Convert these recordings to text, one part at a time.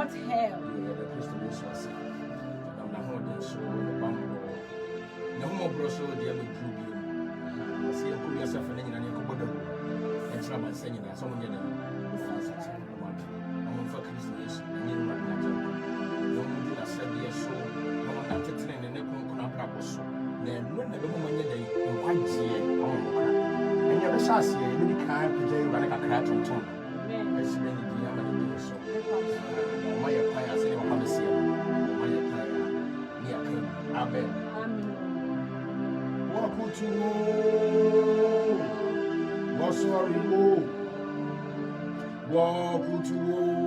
Not hell. The Christian I'm not holding so the bamboo. No more brosho, the other group. I see you put yourself in any other. And someone saying that someone get I'm on for Christmas, and you know what? No one did a said yes, so no one had to train and never so. Then, when the woman did a white year, and you have a sassy, you can't put a radical crack on top. It's really the Yamani so. My empire, say, I'm a seer. My empire, near King. Amen. Walk to war. Was sorry, walk to war.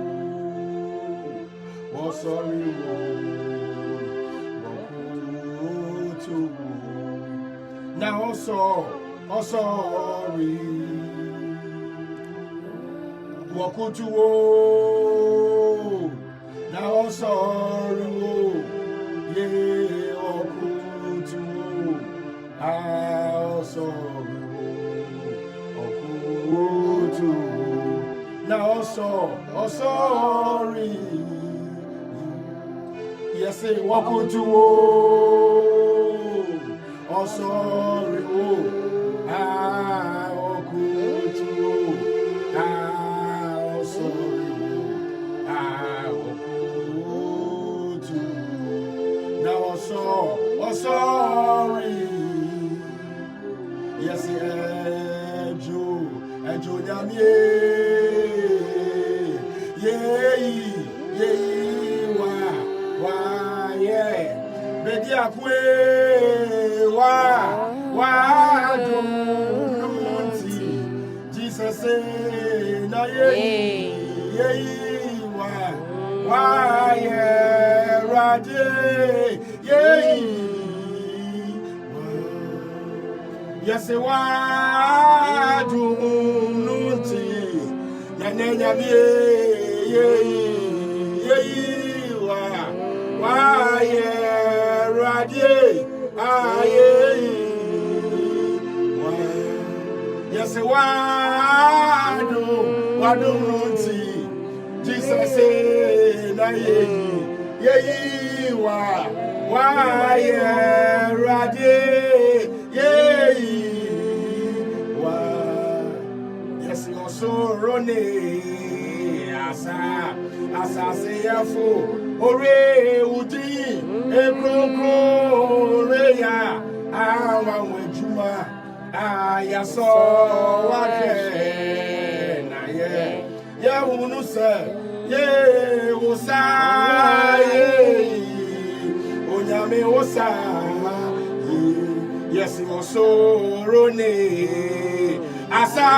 Was sorry, walk to war. Now also sorry. Walk to war. Now sorry, yeah, walk to war. Now sorry. Now sorry. Yes, say walk to oh sorry, oh walk to oh sorry, walk to now sorry. Yes, Ejo nyamie ye wa ye bedi akwe wa do monti Jesus na ye wa ye rade ye yes, wa do nunti nanya wa ye radie aye yes, wa do nunti Jesus na ye wa ye radie yes, your sorrow asa say yafo ore udi ekro ya awa wejuma ayaso wake na ye hunu se ye usa ye onyame usa yes, your sorrow asa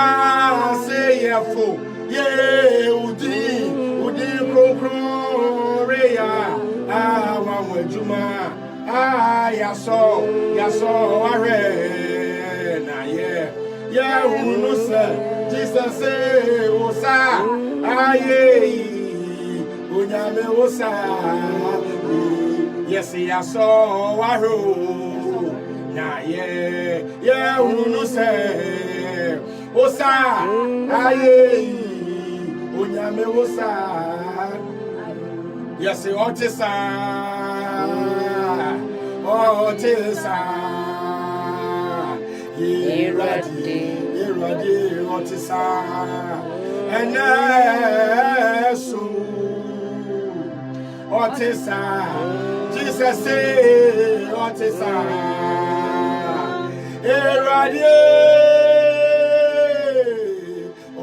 say yafo ye udi krokro ya awa wejuma yaso are na ye hunu se Jesus say osa aye onyame osa yes yaso waro na ye hunu se osa aye onyame osa yes otisa iradi otisa enesu otisa Jesus say otisa iradi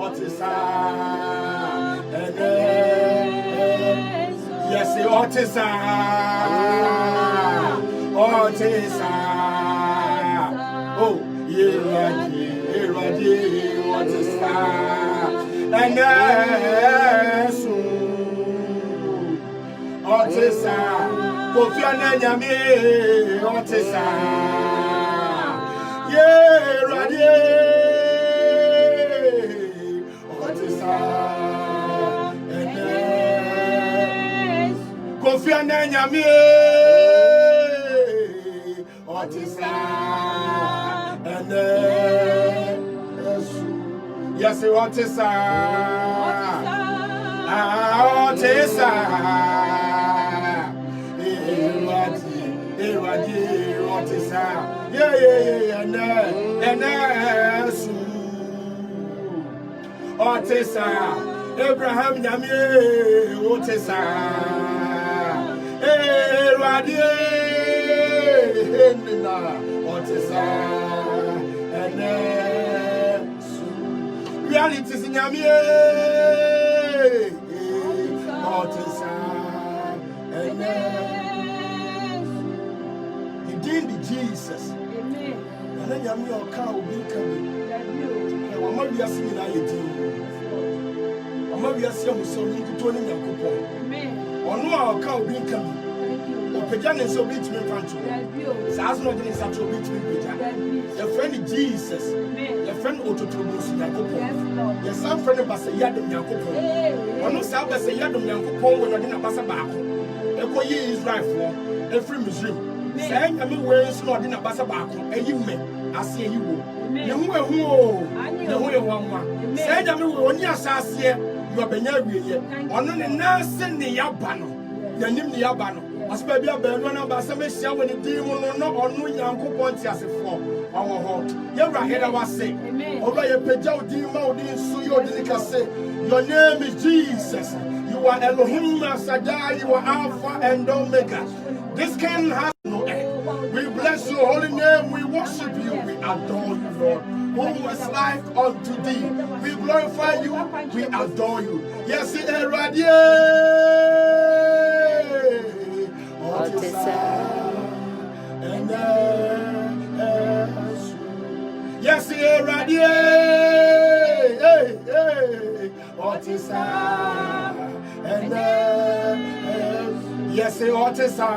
otisa yes otisa oh iradi otisa enesu otisa kofiana nyame otisa iradi otisa kofiana nyame otisa yes otisa Otisa. Otisa. Abraham Nyame. Otisa. Otisa. Reality is Nyame. Otisa. Jesus. Amen. And then you are cow be coming. And one might be a similar idea. I might be a similar so you could turn in your coupon. Amen. Or no, our cow be coming. Or Pajan is so big to me, Pancho. Sass not in such a big to me, your friend Jesus. Your friend Ototobus, Yacopo. Your son friend of us a yadam Yacopo. Or no South as a yadam Yacopo when I didn't pass a back. A ye is right for every Muslim. Say, I mean, where is not in a basabaco, and you may, I see you. You who, the way one. Say, I mean, when you are here, you are Benaria, on the Nansen the Yabano, the name the Yabano. As baby, I bear one of us, I may say when the demon or no, or no young points as a four. Our heart. You're right here, I was saying. Over your Pejao demon, Suyo, say, your name is Jesus. You are Elohim, Sadai, you are Alpha and Omega. This can have no end. We bless your holy name. We worship you. We adore you, Lord. Who is like unto thee? We glorify you. We adore you. Yes, it is right here. Yes, it is right here. What is yes, Otisa.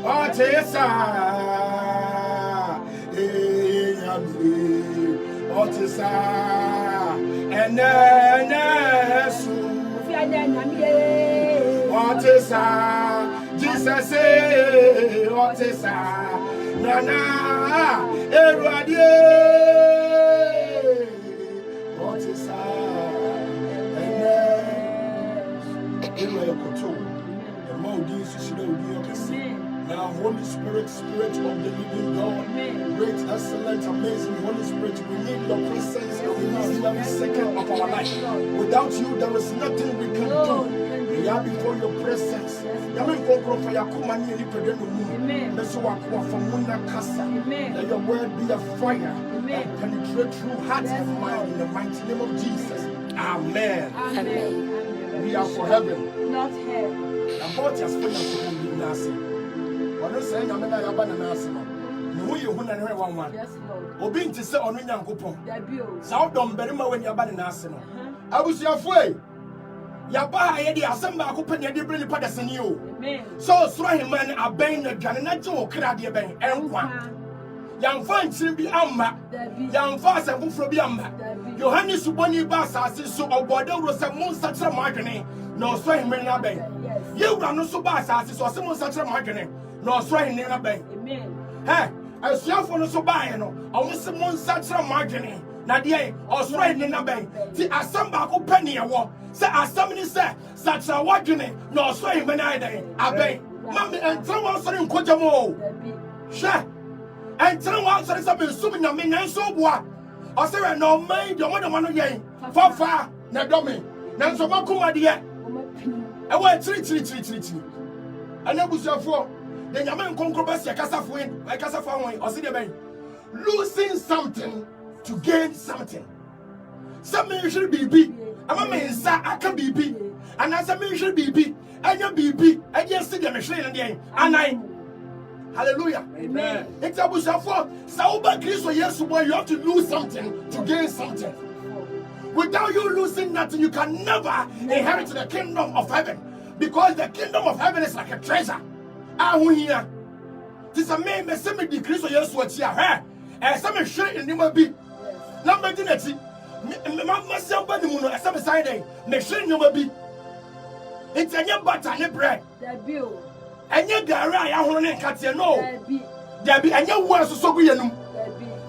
Otisa. Otisa. And then Otisa. Jesus, Otisa. Nana. Eradie. Otisa. Now, Holy Spirit, Spirit of the living God, great, excellent, amazing Holy Spirit, we need your presence and we need you every second of our life. Without you, there is nothing we can do. We are before your presence. Let your word be a fire and penetrate through heart and mind in the mighty name of Jesus. Amen. Amen. We are for heaven. Not hell. About your spirit of Nasi. What is saying? I'm not about Nasi. Who you want to know one? Yes, Lord. Obin to say on young couple. Debut. South Dom Berima when you're about Nasi. I was your way. Yaba, Eddie, Asamba, open your debris Patterson you. So, Swahili man, a bang the Jananajo, Kradia Bang, and one. Young fan should be Amba, young fast and Buffrobiamba. Johannes Suboni Bassa, so a border was a moon such a margin, no Swahili man. You run no so bad as or someone such a margin, no Swahili Bang. Hey, I saw for no so bad, no, I was someone such a margin. Nadia or Swahili Bang. See, as some back penny a war. Say, as somebody said, such a watching, no Swahili man either. I beg, Mammy, and someone saying Kojamo. Sure. And someone said something assuming a man and so what? I say, no, made your one again. Far, Nadomi. Nanso Makuma dear. I went 3. And then was your four. Then your man conquers your casa for him, like casa for one, or see the bank. Losing something to gain something. Something should be big. I'm a man, sir, I can be big. And as a man should be big. And you be big. And you see the machine again. And I. Hallelujah. Amen. It's a bush of four. Sauber Christ, yes, boy, you have to lose something to gain something. Without you losing nothing, you can never inherit the kingdom of heaven. Because the kingdom of heaven is like a treasure. Here. This is a man, may send me decrease or yes, what's here. And some shit in the be. Number dignity. Myself, but the moon, as some side, make sure you will be. It's a new butter and bread. And yet, there are only Katia, no. There be a new words so good.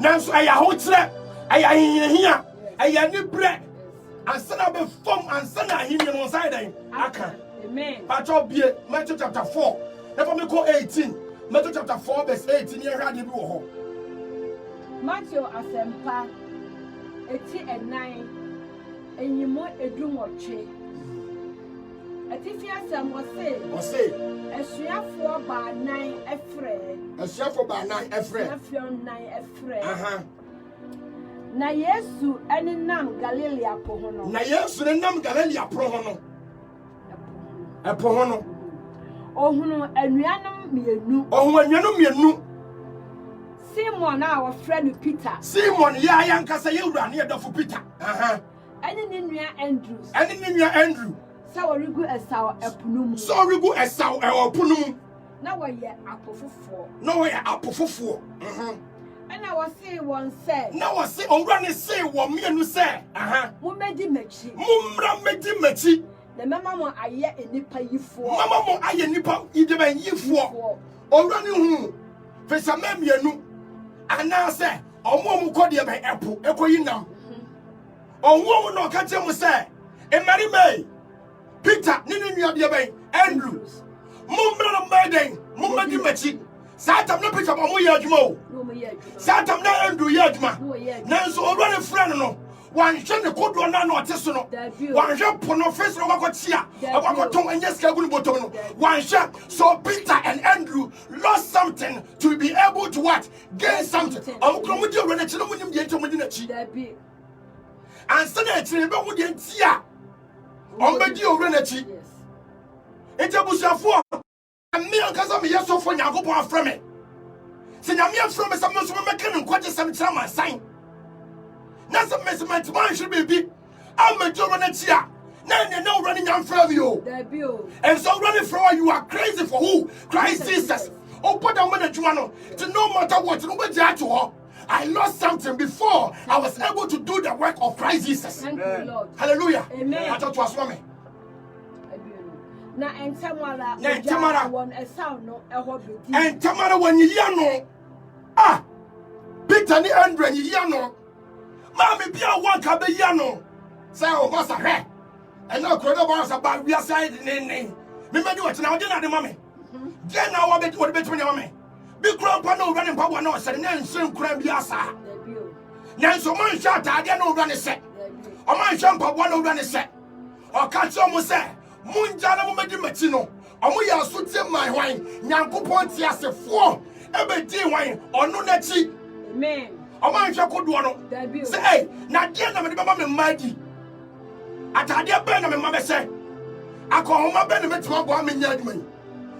Now, I hold trap. I am here. I am new bread. ansana be form ansana hini no side aka. Amen. Pacho bie Matthew chapter 4. Never me call 18. Matthew chapter 4 verse 18 here hade bi wo ho. Matthew asempa eti enai enyimo edumotwe. Atifi asem wo say esuafo ba nan efre. Esuafo ba nan efre. Esuafo nan efre. Na Yesu eni nam Galilea po ho no. Na Yesu ne nam Galilea po ho no. Epo ho no. Ohunu anuanom mienu. Ohunu anuanom mienu. Simon a wo frɛ Peter. Simon ya yankasa yewura ne yɛdɔfo Peter. Ɛne ne nua Andrew. Ɛne ne nua Andrew. Sɛ wɔregu Esau ɛpono mu. So regu Esau ɛpono mu. Na wɔyɛ apofofoɔ. Na wɔyɛ apofofoɔ. Ɛna wɔse wɔn sɛ. Na wɔse owura ne se wɔ mienu sɛ. Mummedi m'akyi. Mummra medi m'akyi. Na mama mo ayɛ enipa yifoɔ. Mama mo ayɛ nipa idebe yifoɔ. Owura ne hu. Fesa me mienu. Anase omo kɔ de be epo ekoyi nam. Onwo no ka kyerɛ mo sɛ emarime Peter ne nua de be Andrew. Mummra no maiden, mummadi machi. Satam na Peter mo yɛ adwuma o. Satam na Andrew yɛ adwuma. Nanso owura ne fra no. Wanhwɛ ne kodoɔ na na ɔte so no. Wanhwɛ pono face no wakɔtia. Wakɔtɔn anya sika gu ne bottom no. Wanhwɛ so Peter and Andrew lost something to be able to what? Gain something. Ɔmokro mu di owura ne kyerɛ mu nim deɛ ntam mu di n'akyi. Ansa na akyerɛ be wo deɛ ntia. Ɔmbɛdi owura n'akyi. Enti abusuafoɔ me ankasa me yɛ sɔfo Nyankopɔn afrɛ me. Sɛ Nyame afrɛ me sɛ me nso mɛka ne nkwagye sɛm kyerɛ mansan. Na some measurement man should be. I'm a Joranetia. No running young from you. And so running from you are crazy for who? Christ Jesus. Oh, put a minute, Juano. To no matter what, I lost something before I was able to do the work of Christ Jesus. Thank you, Lord. Hallelujah. Amen. I thought was woman. Na entamara one a sound no a hobby. And Tamara when you know. Ah, Peter and Andrew, you know. Mammy be a one cabellano. Say, oh, Master Hair. And now, Coronavirus about we are side in name. Remember what now, dinner, the mommy. Then now, what between your mommy. Big grandpa no running power no, said, and soon crab yasa. Now, so man shot, I get no run a set. Or man shampa one no run a set. Or catch almost say, Moon Jana Matino. Or we are suiting my wine. Nyanko Pontias a 4. Every day wine or no netty. Amen. Oman shako duano. Say, hey, na dia na me mama me madi. Atade be na me mama say. Akọhoma be na me tuma bo amenya adman.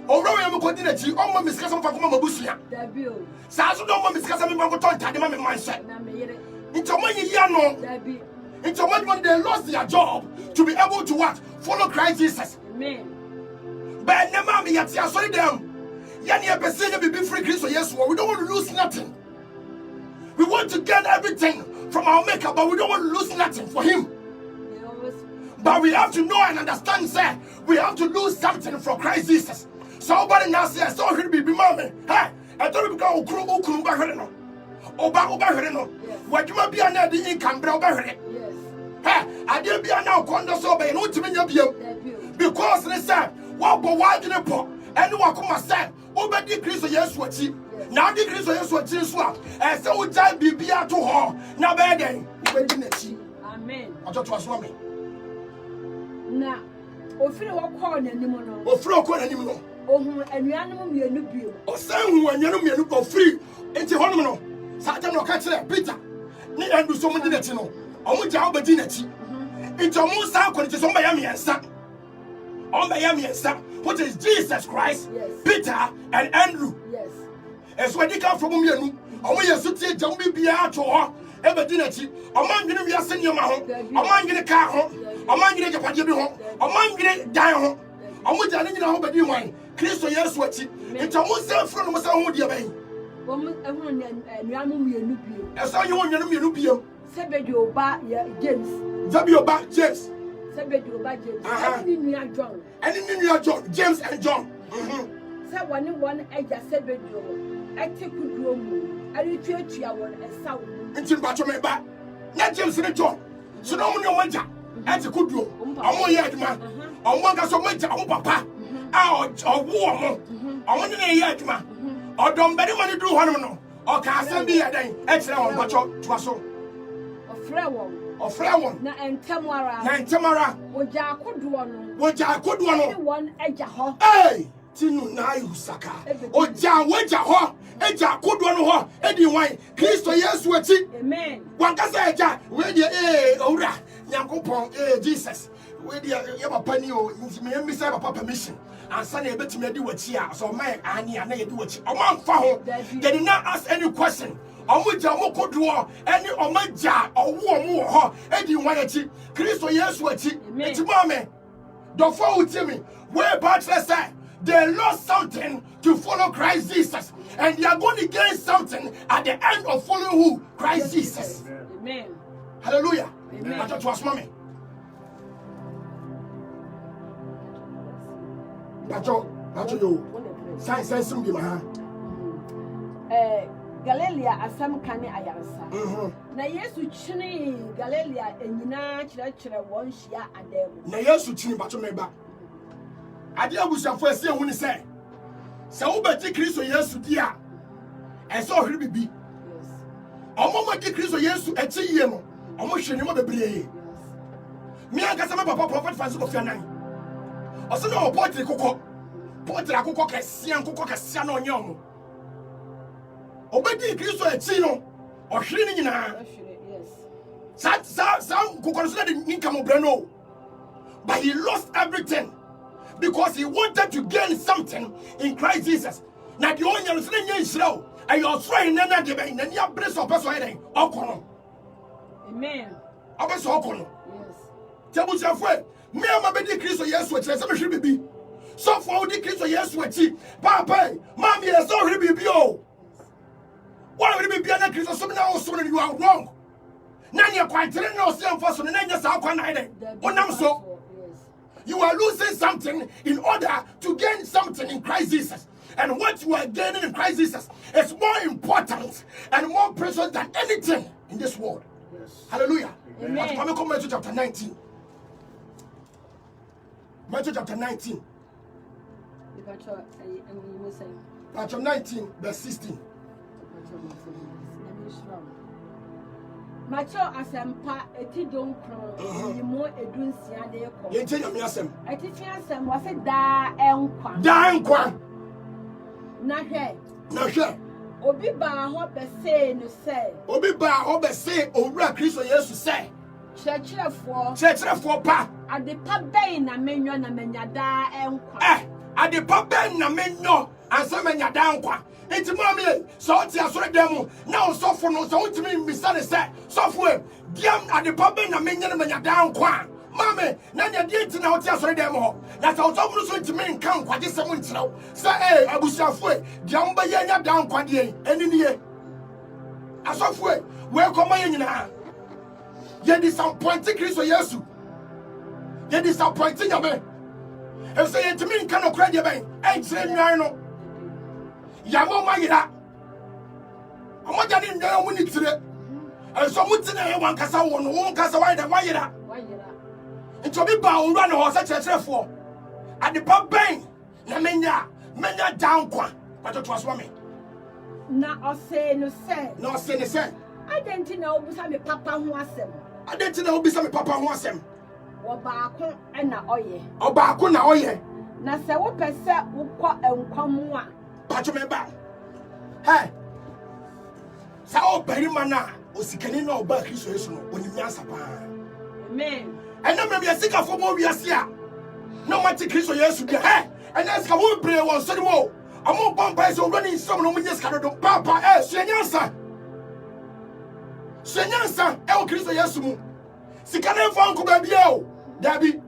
Owura we me kodi na chi, omo miskasa mfa koma mabusua. Dabio. Sa so do omo miskasa me bango ton tade ma me manse. Na me yere. Nti omo yi ya no. Dabio. Nti omo they lost their job to be able to what? Follow Christ Jesus. Amen. But na ma me yati asori dem. Yani e pese ye be free Christ yes, we don't want to lose nothing. We want to get everything from our maker, but we don't want to lose nothing for him. But we have to know and understand, sir, we have to lose something for Christ Jesus. Somebody now says, so he'll be mommy. Hey, I don't know Ukru Bahano. Oba Bahano. What you might be under the income, Bahane. Yes. Hey, I didn't be a now condo so by no to me because they said, what but why did it put? And what come said, Oba decrease yes what he. Now decrease yes what he swap. And so we tell be to her. Now begging. Amen. I thought was woman. Na ofiri wakọ na nim no ofiri okọ na nim no ohun anuanom mienu bio osan hu anuanom mienu ko ofiri enti honom no satan no ka kire Peter ni Andrew so mudi nati no omo ja obedi nati enti omo san ko nti so mba ya miensa which is Jesus Christ, yes. Peter and Andrew. Yes. As when they come from mienu omo yesu tie jambi bia to ho ebedi nati omo ndwene wi ase nyoma ho omo ndwene ka ho omo ndwene japade bi ho omo ndwene dan ho omo jane nyina ho bedi wan Kristo Yesu ati enti omo se fro no mo se ho de bai omo ehunu nuanu mienu bio eso ye wonu mienu bio Sebedi oba James Sebedi oba James ani nua John James and John se one eja Sebedi o etikuduo mu ari tuatua won Esau enti ba to me ba na James ne John so no mo ne o maja eti kuduo omo ye adwuma omo nka so mo ja wo papa a owo omo omo ne ye adwuma odom bedi mo ne duru hono no o ka asem bi yadan e kire won bacho toa so ofre won na entemara oja akoduo no won eja ho tinu na ayusaka oja ho eja akoduo no ho edi wan Kristo Yesu ati amen wankasa eja we de owura Nyankopon Jesus we de ye papa ni o me misa papa permission ansa na ebetimi adi wachi a so man ani na ye di wachi o man fa ho they did not ask any question omuja omokoduo eni omaja owo omo ho edi wan achi Kristo Yesu achi eti mame do for utimi we about say they lost something to follow Christ Jesus and they are going to gain something at the end of following who? Christ Jesus. Amen. Hallelujah. Amen. I just was mommy. Bacho yo. Sai sim bi ma. Galilea asam kane ayarsa. Na Yesu chini Galilea enyina kire won hia adem. Na Yesu chini bacho meba. Ade abusafo ase hu ni se wo beti Kristo Yesu dia eso hiri bibi omo ma di Kristo Yesu echi ye no omo hwene mo bebree mi anga sama papa prophet Francis of Yanan oso no portrait akoko kesia no onye omo obedi Kristo echi no ohwere ni nyina sa kokoro so de ninka mo bre no but he lost everything because he wanted to gain something in Christ Jesus. Now the only thing is slow. And you're trying to get in and you're blessed of person. Amen. Yes. Tell me, me am a baby Christ, yes, which is a baby. So for the Christ, yes, which Papa, Mommy, is sorry, baby. Why would it be a Christ? So now, so you are wrong. Now you're quite telling yourself for some and just how can I? What I'm so. You are losing something in order to gain something in Christ Jesus. And what you are gaining in Christ Jesus is more important and more precious than anything in this world. Yes. Hallelujah. Amen. Come to Matthew chapter 19. Matthew chapter 19. Matthew 19, verse 16. Macho asempa eti don kron yimo edunsia de ko yente nyame asem eti fi asem wo se da enkwa na hwe obi ba ho be say no say owura Kristo Yesu say chechirefo pa adepa ben na menyo na menya da enkwa adepa ben na menyo ansa menya da enkwa. It's mommy, so it's a sort of demo. Now, so for no, so it's me, Miss Sunny said, software, Diam at the pub and a minion when you're down, Quan. Mammy, none of the now, it's a sort of demo. That's also so to me, come, what is someone to know. Say, I was halfway, Diam by Yana down, Quadier, and in the year. A software, welcome my in her. Yet disappointing Christ or Yesu. Yet disappointing your man. And say to me, cannot credit your bank, ain't saying, I know. Yamo Mayra. I'm not getting there when it's there. And so much in one cassa won't cast away the Mayra. It will be bound run or such a for. At the pub bank, Namenya down quan. But it was woman. Now I say no say. No say the same. I didn't know beside papa who was him. I didn't know beside papa who was him. Obako and na oye. Obako na oye. Na se wo pese wo kwa enkwam a Pacho me ba. Hey. Sa obari mana osikani na oba Kristo Yesu no onimya sapa. Amen. And na me sika fo mo wiase a. No mati Kristo Yesu de. Hey. And na sika wo bre won so mo. Amo bomba so running some no munye sika do papa suenyansa. Suenyansa e o Kristo Yesu mu. Sika na fo nko ba bia o. Dabi.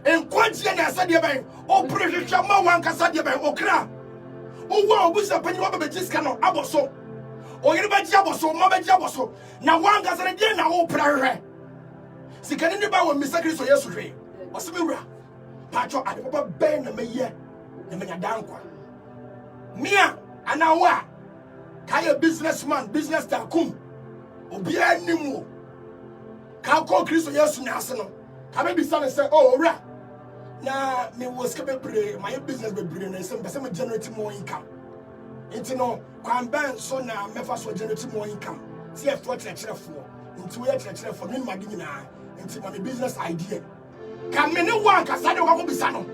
Enkwagye na asa de ban. O prehwehwa ma wan kasa de ban okra. Owa obusa panyi wa be jiska no aboso oyere ba ji aboso ma ba ji aboso na wanga sare de na wo prahwe sikani ne ba wo misa Kristo Yesu hwe oseme wura pacho ade papa ben na meye na menya dankwa mia ana wa kaya businessman tycoon obi animu ka ko Kristo Yesu na ase no Kabe bi say say oh owura na me was keep bebre my business bebre na say me generate more income. Nti no kwan ban so na mefa so generate more income. See e for trecherefo. Nti we trecherefo me magi nyina. Nti my business idea. Kan me ne wan kasa de ko bisa no.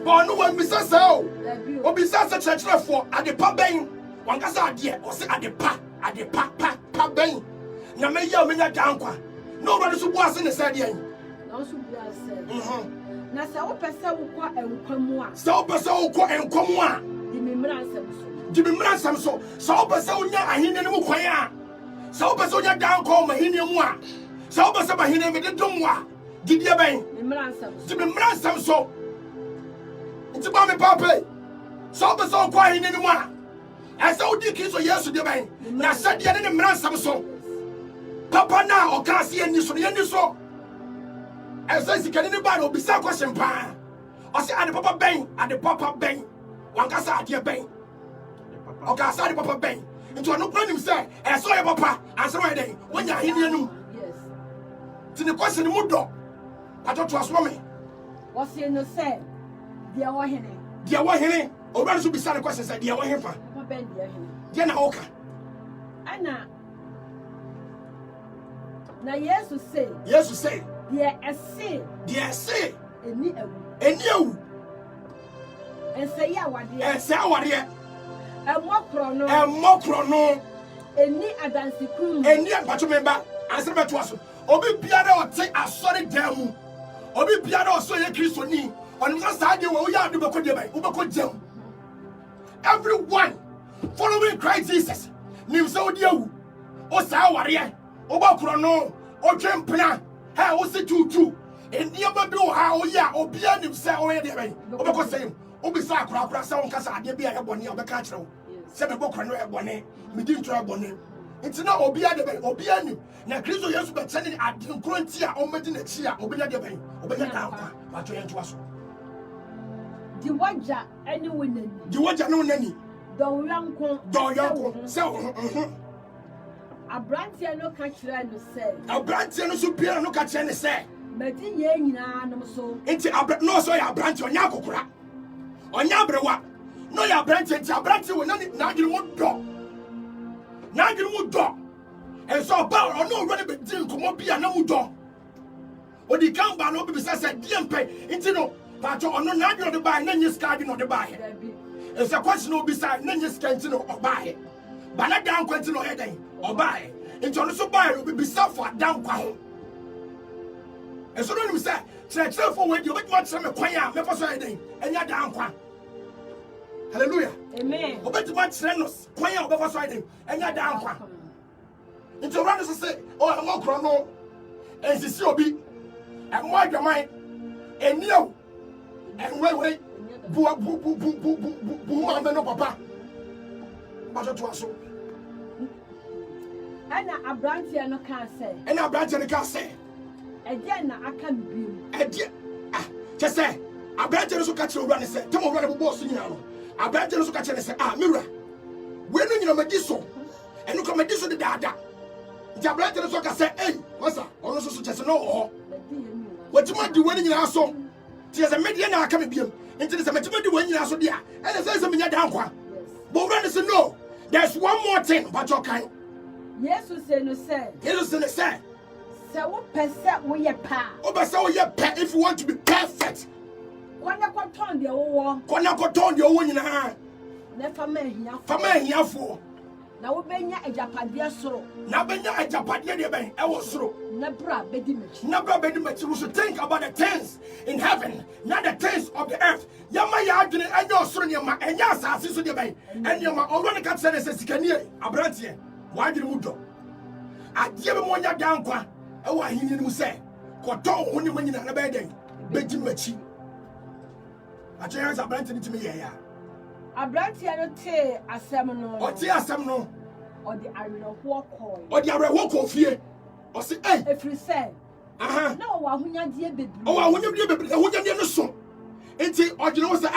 But no one bisa say o. Obisa say trecherefo ade pa ben. Wan kasa ade o say ade pa ben. Na me ya me nya dankwa. No one so boase ne say de an. Na so boase. Na say wo pese wo kwa enkwamu a. Say wo pese wo kwa enkwamu a. Di me mransam so. Di me mransam so. Say wo pese wo nya ahene ne mu kwan a. Say wo pese wo nya dankwa ma hene mu a. Say wo pese ba hene me de dom a. Di dia ben. Me mransam. Di me mransam so. Nti ba me papa. Say wo pese wo kwa hene ne mu a. Asa wo di Kristo Yesu de ben. Na say de ne mransam so. Papa na o ka se ani so ne so. Asa sikani ne ba no bisa question pa. O se ade papa ben. Wan ka sa ade ben. O ka sa ade papa ben. Nti ono kura nim say e so ye papa anse wo den. Wonya hini anum. Yes. Ti ne question mu do. Patoto aso me. Wo se no say dia wo hene. Dia wo hene. O ba so bisa ne question say dia wo hene fa. Papa ben dia hene. Dia na oka. Ana na Yesu say dia ese eni ewu ense ya wade emokro no eni adansi krum eni abacho memba anse beto aso obi biara o te asori damu obi biara o so ye Kristo ni on na sa de wo ya adu beko de bai wo beko jam everyone following Christ Jesus nim so de awu o sa ware o ba kro no o twempena ha o se tutu eniaba bi o ha o ya obi anim se o ye de bai o beko say o bi sa akura se won kasa ade bi a ebone o beka kire wo se be bokro no ebone me di ntwa ebone nti na obi ade bai obi anim na Kristo Yesu be tene ade nkro nti a o medi na chi a obi ade bai obi ade akwa ma to ye ntwa so di waja eni wonani di waja no nani do yanko se Abrantia no ka kire no say. Abrantia no so bia no ka kire ne say. Madi ye nyina nam so. Enti no so ya abrantia onya akokora. Onya abrewa. No ya abrantia enti abrantia wo na adwene mu do. Na adwene mu do. En so ba ono wone be din komo bia na mu do. Odi kan ba no be bisa say die mpe. Enti no pa to ono na adwene de ba na nyiska adwene de ba he. En so question no bisa na nyiska enti no oba he. Ba na dan kwenti no he den. Obae nti ono so bae obi bisa for dankwa ho eso no nim say chere for we di obetuma chere me kwan a me faso eden enya dankwa hallelujah amen obetuma chere no kwan a obefaso eden enya dankwa nti ora no say o emo kro no ensisi obi emo adwaman eniaw enwewe bu ma me no papa ba to aso Ana Abrantia no can say. Ana Abrantia no can say. Again, na aka biom. Again, just say. Abrantia no so catch you run say. Tell me what the boss you know. Abrantia no so catch and say, Mira. We no you mediso. And you come mediso the dada. The Abrantia no so can say, hey, what's that? Ono so just no. What you want do when you are so. There's a media na come biom. Into the cemetery when you are so dear. And it says a minute down. But run say no. There's one more thing about your kind. Jesus say no say. Jesus say. Say what percent we ye pa. Oh, but so ye pa if you want to be perfect. Kwana ko ton de wo. Kwana ko ton de wo nyina. Na fama hia. Fama hia fo. Na wo benya ajapade soro. Na benya ajapade de ben e wo soro. Na bra bedi mechi. Na bra bedi mechi. We should think about the things in heaven, not the things of the earth. Yama ya adwene anya soro ne ma enya asase so de ben. Enya ma onro ne ka tse ne sikanie abrantie. Why did you do? I give him one down qua. Oh, I hear him say, Coton, only when you're not a bed, Betty Machi. I chance a brand to me, yeah. A brand here, a seminal, or tea a seminal, or the iron of walk coin, or the other walk of fear, or say, hey, if you say, no, when you're dear baby. Oh, I want you to be the song. Ain't it, or you know, say,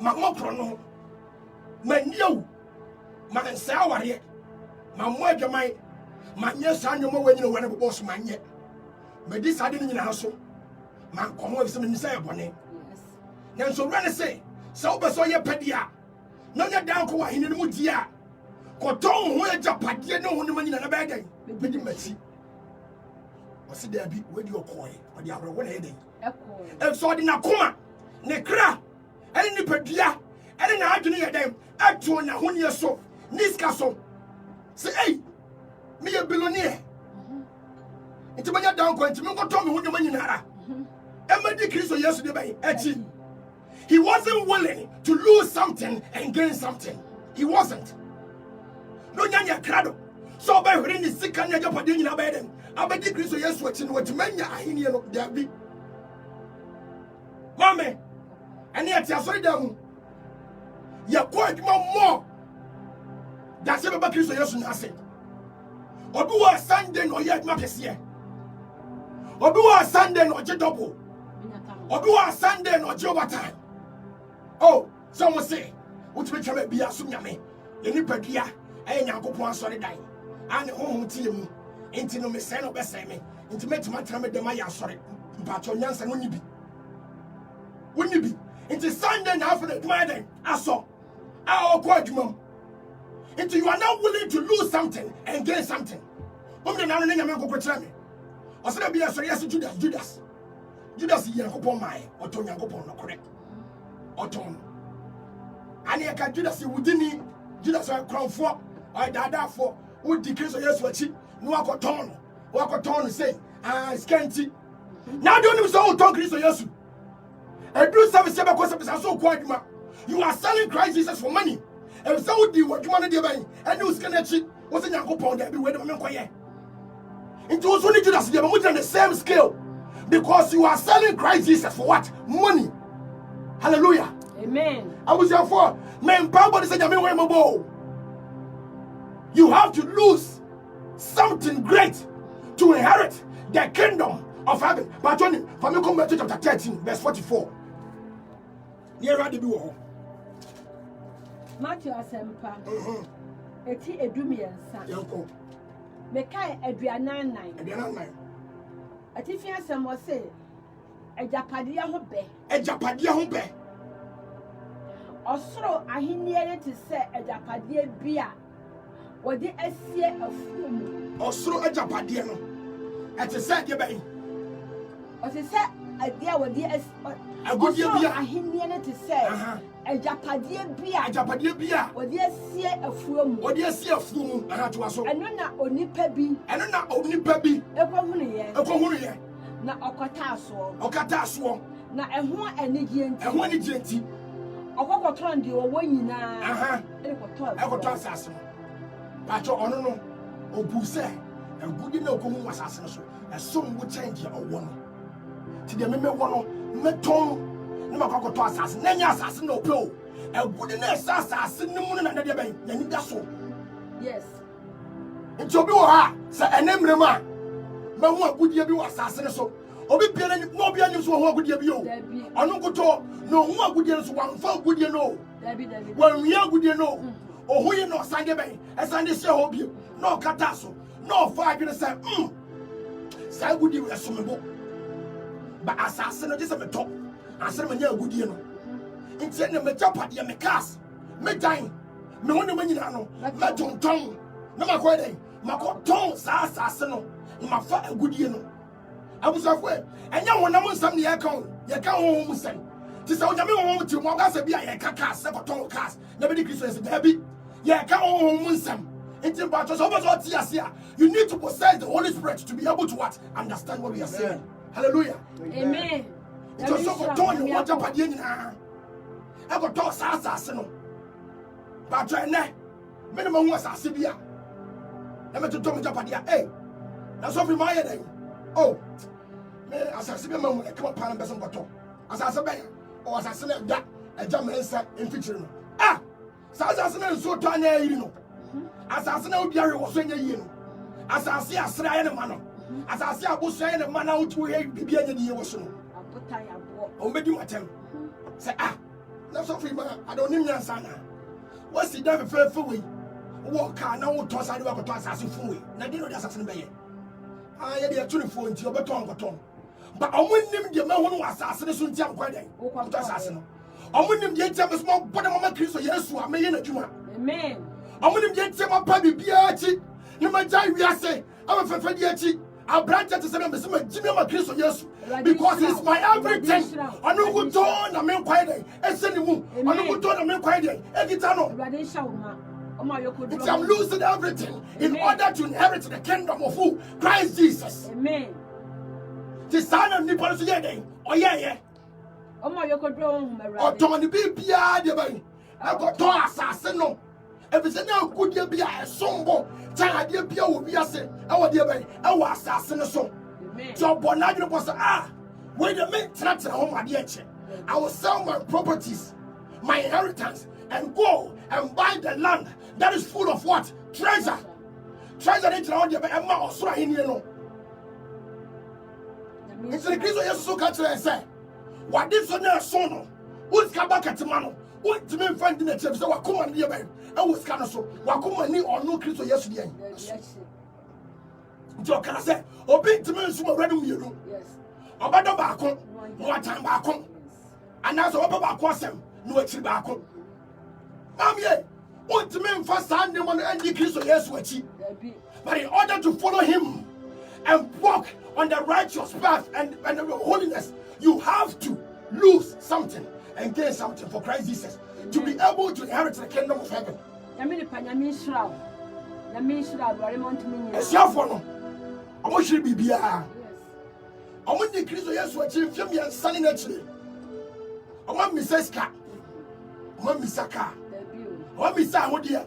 my mopro, my new. Man say aware ma mo adwamai ma nye san nyomo wanyi no wane boss ma nye medi sade ni nyina so man komo e se me nisa e bone na nso wura ne se wo beso ye pedia na nya dan ko wa hini no mu dia ko ton ho e japade ne ho ne nyina na ba den bedi machi o se da bi we di okoe o di awro wona e den e so di na koma ne kra ene ni pedua ene na adwene ye den atu na ho ne so niska so se ei me ye billionaire enti banya dan ko enti me ko to me ho ne nyina ara Emedi Kristo Yesu de bay echi. He wasn't willing to lose something and gain something. He wasn't. No nyanya krado. So by hwere ni sika nya japade nyina bay dem. Abedi Kristo Yesu echi no wetmanya ahenie no da bi. Mame. Ene ati asori da mu. Ya ko adwuma mo. Da se baba Kristo Yesu na ase. Obi wa Sunday no ye adwuma kese. Obi wa Sunday no je double. Obi wa Sunday no je overtime. Oh, someone say, what we can be asum nyame. Eni padua, aye Nyankopon asori dan. Ane honhom tie mu. Enti no me se no be se me. Enti metima tra me dem aye asori. Mpacho nyansa no nibi. Woni bi. Enti Sunday na after the dwelling aso. A okwa adwuma. Enti you are not willing to lose something and gain something. Omde na no nyame kokotira me. Osere bia sori yes Judas Yankopon mai oton Yankopon no correct oton ani aka Judas wudini Judas kronfo o dadafo wo decrease Yesu achi no akoton say scanty now don't you so oton Kristo Yesu edu service be ko service so ko aduma you are selling Christ Jesus for money and so di waduma no de ban and you scan achi wo say Yankopon da bi we de me koye into also need Judas they are on the same scale. Because you are selling Christ Jesus for what? Money. Hallelujah. Amen. I was therefore, man, Bible said, you have to lose something great to inherit the kingdom of heaven. But Johnny, for me, come back to chapter 13, verse 44. Near the door. Matthew Asempa. Eti edumiensa. Yanko. Mekai eduanan nine. Atifi asem wo se ejapade ho be osoro ahenie ne te se ejapade bia wode asie afuom osoro ejapade no ete se de be o se adia wode agodie bia ahenie ne te se ejapade bia wode asie afuom aha to aso eno na onipa bi ekohunu ye na okata so na eho anigye enti okokotron de wo nyina ekoto asase bacho ono no obuse agudi na okomu asase no so esom wo change owo no ti de meme wo no meton na makokoto asase na nya asase na opeo agudi na asase no mu na de ben na ni da so yes nti obi wo ha sa enemrem a mahu agudi bi wo asase no so obi piana ni no bia ni so ho agudi bi o anu koto no ho agudi so wanfa agudi no wan wi agudi no oho ye no sande ben esande se ho bi no kata so no fa adwene say sa agudi we so mebo ba asase no just me top asere me nya agudi no nti na me japade me cars me dan me ho ne manyina no me tonton na makoy den makoton sa asase no ma fa agudi no abusafo enya wonam nsam ne ye kan ho musem ti sa onyame ho ti mo ga se bia ye kaka se koton cars na be di Kristo se da bi ye kan ho musem enti ba to so ti ase you need to possess the Holy Spirit to be able to what understand what we are saying. Hallelujah. Amen. It was so koton ni water padie nyina e koton sa asase no ba to ene me ne ma hu asase bia na me to mo japade na so fi ma ye den oh me asase be ma mu e kama pa na beso boto asase be o asase na da eja mensa emfichiri no sa asase na nso to anya yiri no asase na obi awe wo so anya yiri no asase asra ye ne ma no asase aboso ye ne ma na otu he bibia anya ni ye wo so no abota ya bo o medi watem say na so fi ma adonim nyansa na wasi da fe we wo ka na wo to sare wa ko to asase fu we na di no di asase no be ye Ah, yeah, they are 24 into your baton. But I wouldn't name the man who was assassination. I wouldn't get a small bottom of my Christ, yes, I may in a Juma. Amen. I wouldn't get my baby Biachi. No matter we are saying, I'm a Fediachi. I branch to say, I'm Jimmy Christ, yes, because it's my everything. I know good tone, I'm in quiet. And send you, I know good tone, I'm in quiet. I'm losing everything in order to inherit the kingdom of who? Christ Jesus. Amen. The son of Nippon, oh yeah. Oh my, you could draw or Tony be Pia, I got to assassin. If it's now good, you'll be a sombo. Tell dear Pia will be a say, our dear baby, our assassin. So Bonadio was wait a minute, that's home, my dear. I will sell my properties, my inheritance, and go and buy the land that is full of what? Treasure. Treasure is around your Emma or so in you know. It's the Christ of Jesus country and say, what this on your son? Who's come back at Mano? What to me find in the church? So I come and dear baby. I was kind of so. What come and or no Christ of yesterday? So can I say, or big to me, so ready you. Yes. About the back on, no time back on. And that's all about Quasem, no actually back on. Mammy, what to me first Sunday one and the Christ of yes, but in order to follow him and walk on the righteous path and the holiness, you have to lose something and gain something for Christ Jesus to be able to inherit the kingdom of heaven. It's your phone. I want you to be here. I want the Christ of yes, what you feel me and sunny actually. I want Mrs. Car. I want Miss Car. I want Miss Ahodia.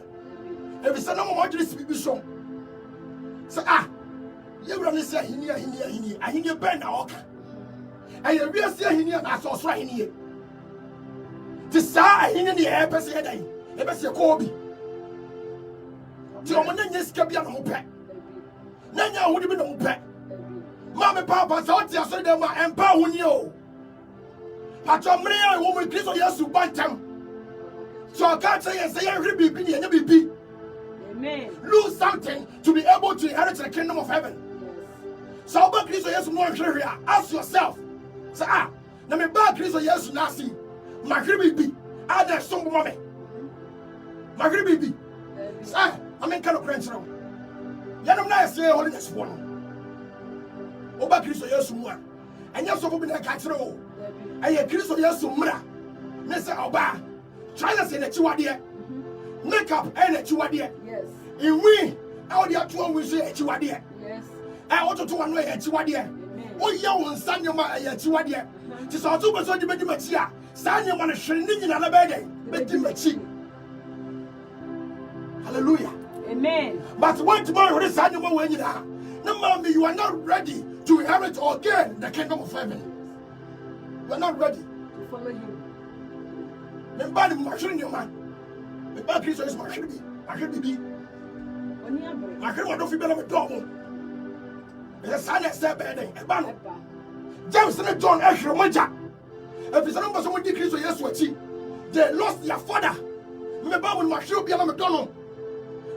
If it's no more to speak so. So, you run this here, I hear Ben Oka. And you will see here, I saw swine here. The star in the air, Bessie, a Bessie Kobe. So, when you skip your home pet, Nanya would have been home pet. Mamma, Papa, so I said, them and pound you. But your man, woman, Chris, or yes, to buy them. So I can't say and say, every baby and every baby. Lose something to be able to inherit the kingdom of heaven. So about Christ yes more here. Ask yourself. Say now me ba Christ yes na see. My baby. Ada some mommy. My baby. Say I mean kind of French now. Ya no na say holiness one. Oba Christ yes more. Anya so go be na ka kire o. Aye Christ yes mra. Me say oba. Try to say na chiwade. Makeup and a chiwade. Yes. In we, how the actual we say a chiwade. Yes. I want to one way a chiwade. Oh, young son, your man, a chiwade. Tis also was on the Medimatia. Son, you want to shrinking in a bed. Medimachi. Hallelujah. Amen. But when tomorrow is annual when you are. No, mommy, you are not ready to inherit or gain the kingdom of heaven. You are not ready to follow you. Then bad machine, your man. The bad Christ is my should be. I should be. I can't want to feel a double. The son is a bad banner. James and John Asher Maja. If it's a number someone decrease or yes, what they lost their father. Remember when my should be a McDonald.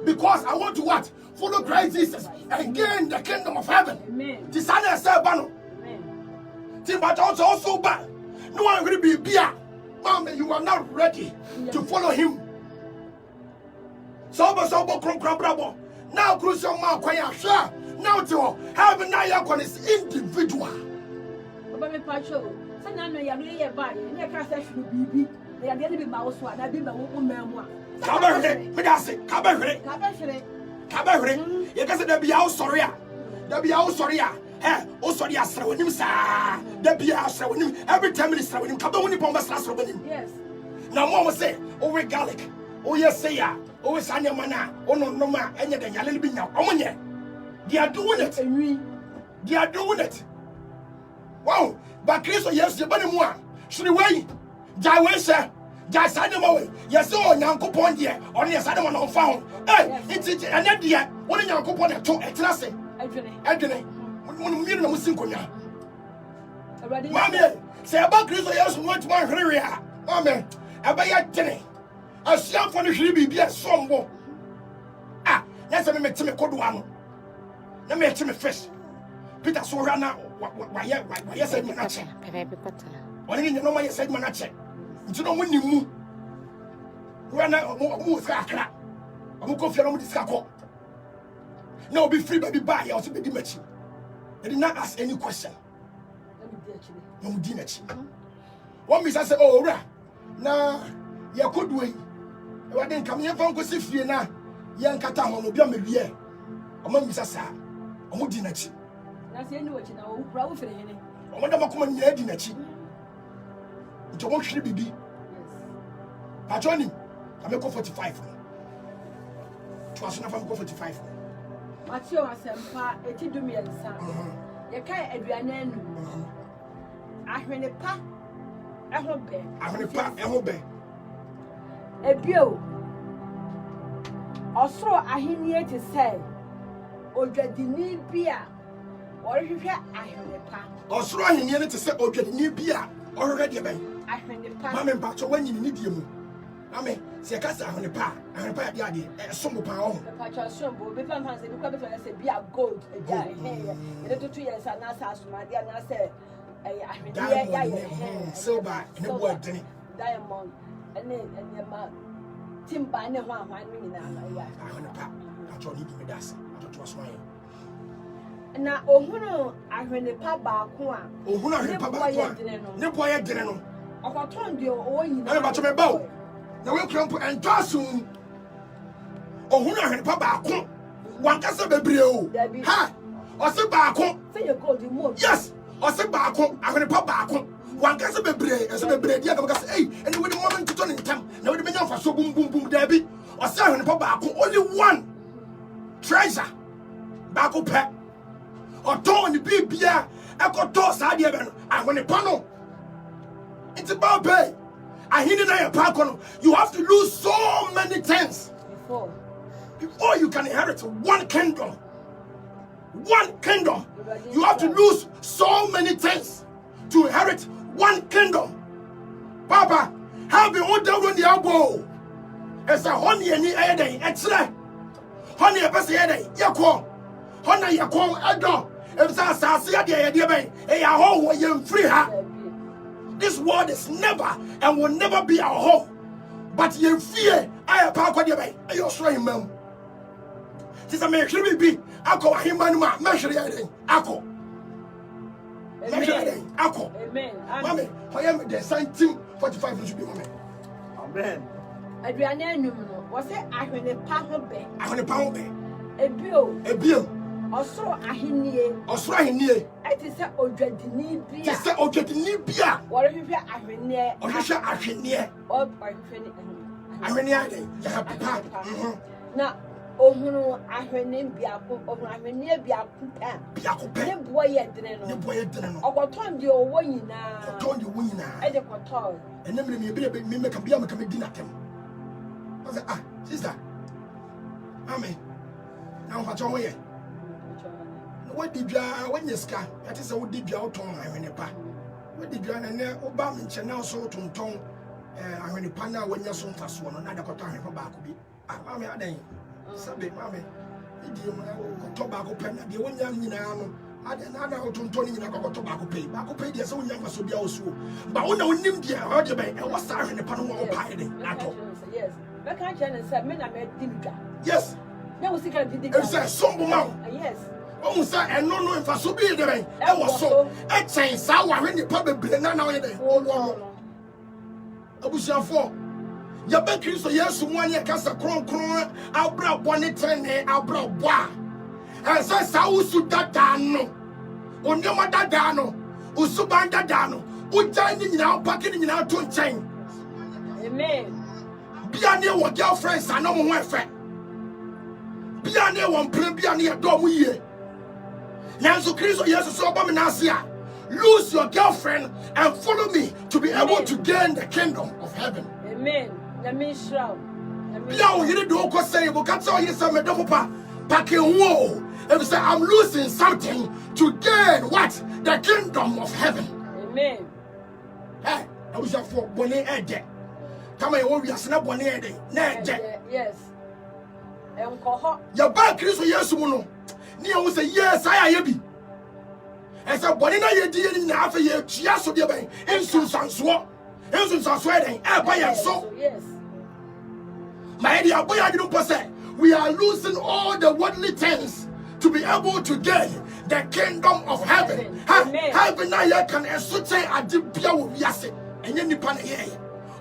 Because I want to what? Follow Christ Jesus and gain the kingdom of heaven. The son is a banner. But also bad. No one will be beer. Mama, you are not ready to follow him. Sober, crumb. Now, crucial mark, sure. Now, to have an eye on his individual. But my patrol, so now you are really a body, and your castle should be. They are getting mouse one. I did the woman. Cabaret, you can't be out sorry. There be out sorry. Hey, oh, sorry, I saw him, sir. There be out him every 10 minutes. When you come on, yes. Now, Mama say, oh, we garlic. Oh, yes, say ya. Oh, it's on your mana. Oh, no, ma, and yet a little bit now. Oh, yeah. They are doing it. They are doing it. Wow. But Chris, yes, the bunny one. Should we wait? Jaway, sir. Just send them away. Yes, oh, Yanko Pond, yeah. Only a sudden one on found. Hey, it's an idea. Only Yanko Pond at 2 at last. Anthony. When you know, Sinkonia. Mammy, say about Chris, yes, went to my area. Mammy, about your tenny. I see how funny she be a sombo. That's a me code one. Let me fish. Peter so rana why said manache. When you know my said manache. Nti no woni mu. Rana mo skakra. Amu ko fia no mo skakọ. Now be free baby buy you also be di machi. They did not ask any question. No di nachi. One miss say oh ora. Na ye kodwe. E wa den kam ye fan ko si fie na ye nkata ho no bia mewie. Oma miss sa. Omo di nachi. Na se ni wachi na wo kura wo fere hene. Omo da makoma nyina di nachi. Nti omo hwere bibi. Yes. Patroni, I make 45. Twas na fam 45. Matio asempa eti dumi ensa. Ye kai aduane anu. Ahwene pa eho be. Ahwene pa eho be. Ebio. Osoro ahenie te say odwadini bia orhwehwe ahwene pa. Osoro ahenie te say odwadini bia orhwehwe de ben. Ahwene pa. Mama mpacho wanyi ni die mu. Ame se kasa ahwene pa de ade sombo pa ho. Pacho sombo be fan fan se bi kwa be fan se bia gold eja he. Ede tutu ye sa na sa asumade na se ahwene ya silver ne bo adene. Diamond ene ma timba ne ho ahwan no nyina na ya. Ahwene pa pacho ni di me dase. Atoto aso aye. Na ohunu ahwene pa baako a. Ohunu ahwene pa baako a. Ne bo ye dene no. Okoton de o nyina. Na pacho me bawo. Na we krampo entwasum. Ohunu ahwene pa baako. Wankasa bebre o. Ha! Ose baako. Say you go the more. Yes. Ose baako, ahwene pa baako. Wankasa bebre, ese bebre dia ka say, "Hey, and we the moment to turn in time. Na we the menya fa so boom boom boom dabi." Ose ahwene pa baako, only one treasure. Baako pe. Oton ni bibia, ekoto sa de be no. Ahwene pa no. It's about pay. You have to lose so many things before you can inherit one kingdom. One kingdom. You have to lose so many things to inherit one kingdom. Papa, have you all down on the elbow? It's a honey and the day. It's like honey, a person, Yako, honey, Yako, Edo. If that's a idea, a whole young free her. This world is never and will never be our home. But you fear, I am part of the way. I also remember. This a should be. I call him man, measure it. I call. Measure it. I call. Amen. Mommy, I am the same team 45 should be mommy. Amen. Adriana Nuno was it I when a pound be. I want a pound be. A bill. A bill. Osoro ahenie. Osoro ahenie. Ati se odwadini bia. Ti se odwadini bia. Worhwehwe ahenie. Ohwehwe ahenie. Ohwehwe ahenie ade. Ya papa. Na ohunu ahwene bia ko ohunu ahenie bia ko pa. Bia ko pa. Ne boye dene no. Ne boye dene no. Okoton de owo nyina. Okoton de owo nyina. E de koton. Enem me me me me ka bia me ka me di natem. I say sister. Amen. Now what you here? What did you when you scar? That is a wood did you out on Irenipa. What did you and Obama in Channel so to tongue Irenipana when you're so fast one another cotton for Bakubi? Mammy, I didn't. Sabe, Mammy. Tobacco pen, the one young Minano. I didn't know to Tony in a tobacco pay. Baco pay the so young so be also. But when I named the other bay, I was sorry in the Panama pie at all. Yes. But I can't say, men I made Dimka. Yes. That was secret. It's a somber mouth. Yes. Oh, sir, and no, if I so be there, I was so. I change sour in the public, now. Oh, I was your four. Your bakery, so yes, 1 year cast a crown, I'll brow 110, I'll brow bois. And so, Sausu Dadano, Onyama Dadano, Usuban Dadano, Ujaini now packing in our two chain. Amen. Be a near what girlfriends are no more friend. Be a near one play, be a near dom ye. Nanso Christ, yes, so Nasia. Lose your girlfriend and follow me to be able to gain the kingdom of heaven. Amen. Let me shout. Now you don't go say, but can't tell you some papa packing whoa. If say I'm losing something to gain what? The kingdom of heaven. Amen. Hey, I was your for Bonnie Ede. Come on, we are not Bonnie Ede. Yes. And your back is yes, Muno. Near will say, yes, I be. As a body, you did in half a year, just to be a instance and swap. Instance and sweating, and so. Yes. My dear boy, I don't possess. We are losing all the worldly things to be able to gain the kingdom of heaven. Heaven now can associate a deep beer with Yassi and Yenipan ye.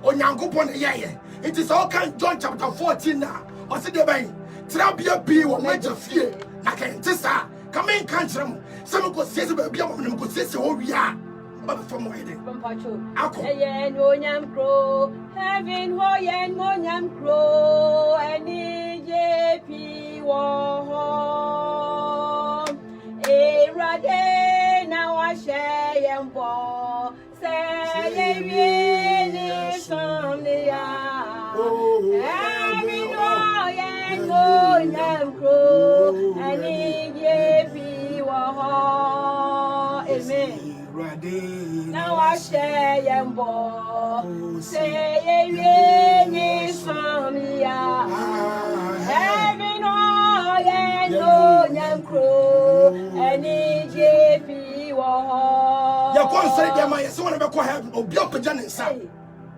Or Yankupon ye. It is all kind John chapter 14 now. Or say the bay. Trabia be or major fear. Nakan Tessa. Come in, country. Some could say the baby woman could say so we are. But from where they from Pacho. Ayen Wonyam Crow. Heaven Hoyen Wonyam Crow. Any JP War. Erade now I share and ball. Say really Sunday. Heaven Hoyen Wonyam Crow. Any JP War. Amen. Now I share and ball. Say really Sunday. Heaven Hoyen Wonyam Crow. Any JP War. You're going to say, dear, my son, I'm going to have a bill pajan and son.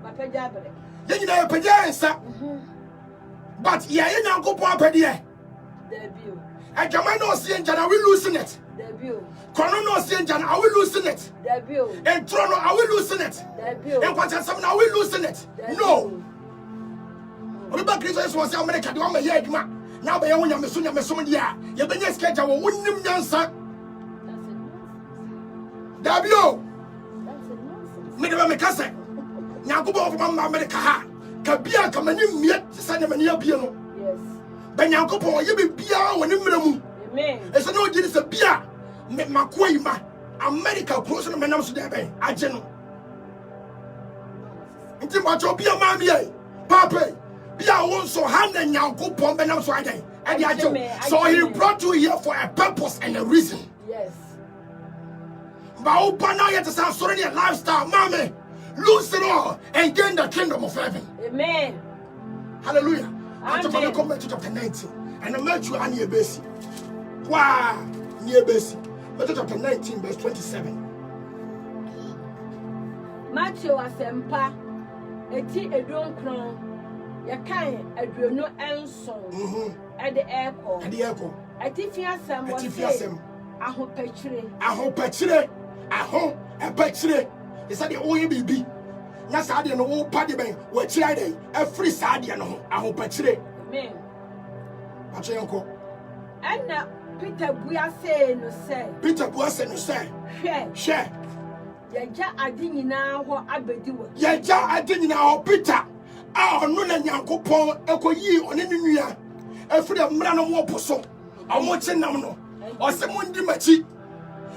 My pajamas. Then you know, pajan, sir. But yeah, you know, go pop a dear. Debut. And Jamano Saint John, I will loosen it. Debut. Chrono Saint John, I will loosen it. Debut. And Trono, I will loosen it. Debut. And what's something, I will loosen it. No. Remember, Christmas was America, the one my head, now by own Yamasunya Masunia, you've been a schedule, wouldn't answer. Debut. Minimum Mekase. Now go over America. Kabia Kamani yet, Sanamania Piano. Yes. Banyankopo, you be Bia when you know. Amen. It's no jeans a Bia. Makwima. America, close to the Menams to the I general. Until what you'll be a mammy, Papa. Bia also hand and Yankopo Menams Friday. And so he brought you here for a purpose and a reason. Yes. But open now yet to sound sorry and lifestyle, mommy. Lose it all and gain the kingdom of heaven. Amen. Hallelujah. Amen. I'm going to come to chapter 19. And I'm met you on your base. Wow, near base. Matthew chapter 19, verse 27. Matthew Asempa, Eti Edon Kron, Yakai, Edrono Enson, at the airport. At the airport. Eti Fiasam was Aho Petri. Aho Petri. Aho Petri. He said the OEBB. That's how they know party bank. We're trying a free side. Aho Petri. Amen. Patri uncle. And now Peter Buase no say. Peter Buase no say. Share. Yaja adini na ho abedi wo. Yaja adini na ho Peter. Ah no na Nyankopon ekoyi one nua. Efri amra no mo poso. Omo chenam no. Ose mo ndi machi.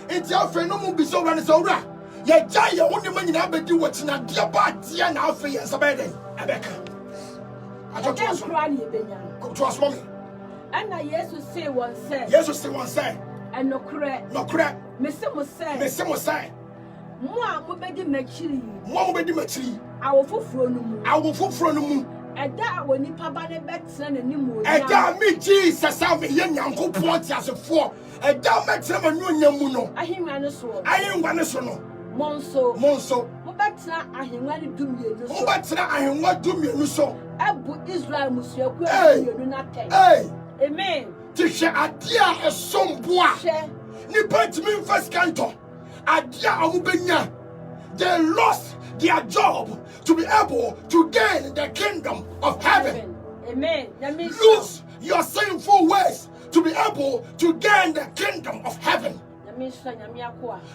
Enti afa no mo biso wra ne so wra. Yaja ye woni ma nyina abedi wo china dia ba dia na afa ye sabeden. Abeka. Ajoto aso. Come to us mommy. And na Jesus say one say. Jesus say one say. And no correct. No correct. Me say mo say. Me say mo say. Mo a mo bedi machiri. Mo bedi machiri. Awo foforo no mu. Awo foforo no mu. Eda awoni pa ba ne betra na ni mo. Eda mi Jesus ave ye Nyankopon ti asefo. Eda metra ma no nyamu no. Ahimwa no so. Ahimwa no so no. Monso. Mo betra ahimwa ni dumienu so. Mo betra ahimwa dumienu so. Ebu Israel musuaku dumienu na ten. Amen. Tisha adia esomboa. Ni pentimi first canto. Adia amubenya. They lost their job to be able to gain the kingdom of heaven. Amen. Lose your sinful ways to be able to gain the kingdom of heaven.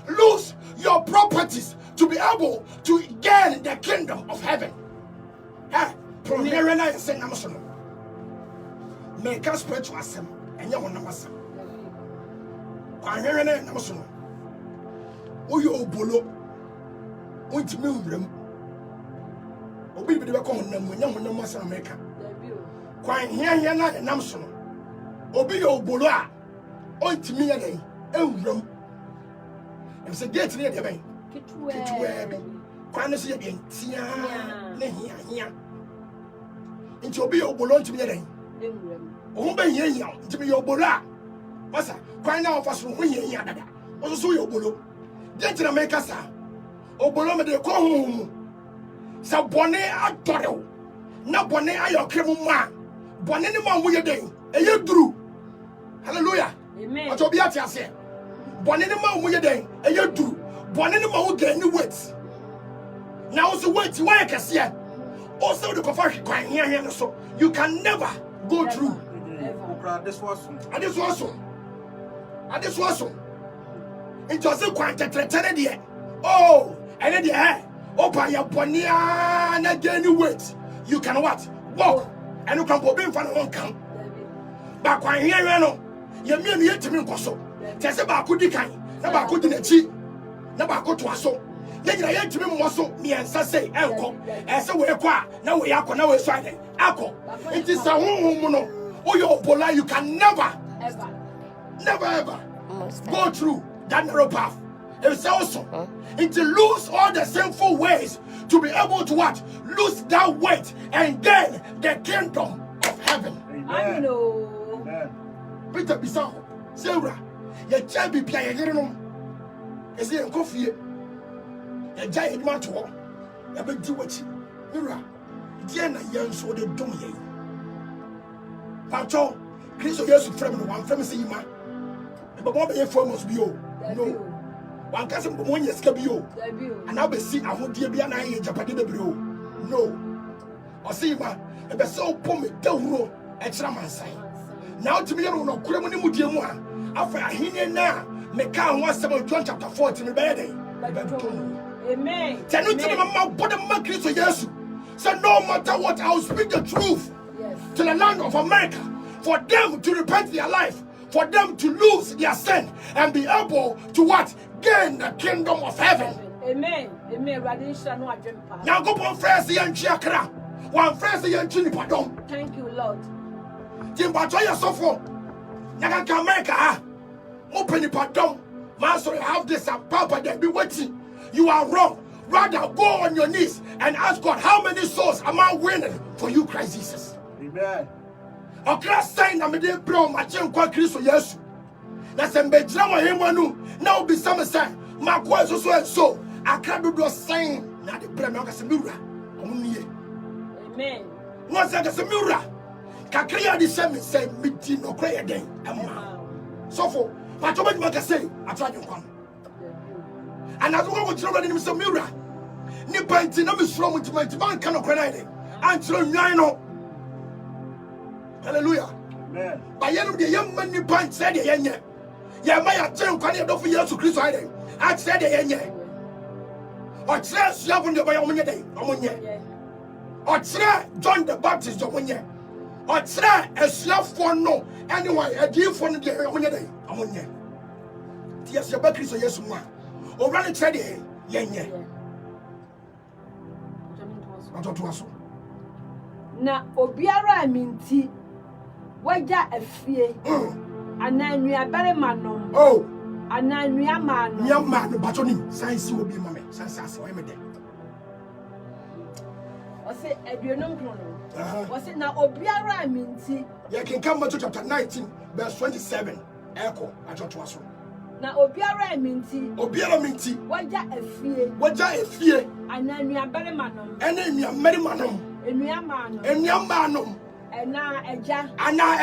Lose your properties to be able to gain the kingdom of heaven. Make us spiritual assem and you want to mass. I hear an emotional. Oh, you bolo. Won't move them. Obi be the common name when you want to mass America. Quite here, not an emotional. Obi your bolo. Won't me again. Room. And say, get near the bank. Get where Quite see again. Tia, into be your bolo to me again. Oh, be here to be your bola. What's that? Quite now for some way here. so yo bolo de tina make asa obolo me de ko hu sa bone adore na bone ayokre mu ma bone ni ma wo ye den eye duru hallelujah amen oto bi ati ase bone ni ma wo ye den eye duru bone ni ma wo gain ni weight na wo so weight why kase also the cover kwan here so you can never go through this was it was a quantitative there. Oh, and then open your ponia and gain weight. You can what? Walk and you can go in front of one come. Back when here, you mean yet to me, Cosso. Tess about Kudikai, never could in a cheat, never go to us so. Yet I yet to me, muscle, me and Sassay, Elko, and so we're quiet. Now we are now we're Friday. Alco, it is a woman. Oh, your bola, you can never, ever go through that narrow path. It's also to lose all the sinful ways to be able to what? Lose that weight and gain the kingdom of heaven. Amen. Peter Bissau, Sarah, your child be playing a little. Is it a coffee? A giant matter. A big do what? Mira, Diana young so they don't hear. Pacho, Christ years to frame one from Sima. But what be foremost be you? No. One cousin for 1 year scabio. And I'll be see I would be an eye Japan de Brio. No. Or Sima, a vessel pomme del extra man sign. Now to me, I don't know, Crimini Mudiamwa. After I hear now, Mekan 17 John chapter 14 in bed. Amen. Tell you to my bottom man Christ years. So no matter what, I'll speak the truth. To the land of America, for them to repent their life, for them to lose their sin and be able to what? Gain the kingdom of heaven. Amen. Amen. Now go on first and Chiakra. One first and Chini Padom. Thank you, Lord. Timbatoya Sofo. Naga America. Open the Padom. Master, have this and Papa, they be waiting. You are wrong. Rather go on your knees and ask God, how many souls am I winning for you, Christ Jesus? Amen. O class sign na me dey bro ma chen kwa Kristo Yesu. Na se mbe jira wa hemwanu na obi sam say makwa so akra dodo sign na de bra me o ka se miwura omunye. Amen. No se ka se miwura. Ka kriya di se me say miti no kra ye den ama. So for pa to be ma ka say atra dwon. Ana zo ko jira ni se miwura. Ni panti na me suro mutima man kan no kra na den. Antro nwan no. Hallelujah. Amen. By the young man, you point said the yen. Ya may have turned quite enough for years to Christ. I said the yen. Or trust you on the way on your day. Or try John the Baptist of 1 year. Or try a slave for no anyway, a deal for the day on your day. Among ye. Yes, your back is a yes one. Or run a trade yen. Not to us. Na obiara minti waja afie ananua bere manom oh ananua manom nya man batonim science will be mama science as we me dey o se aduonom krono o se na obiara minti ye can come to chapter 19 verse 27 echo achoto aso na obiara minti waja afie ananua bere manom enua meri manom enua manom Ana eja. Ana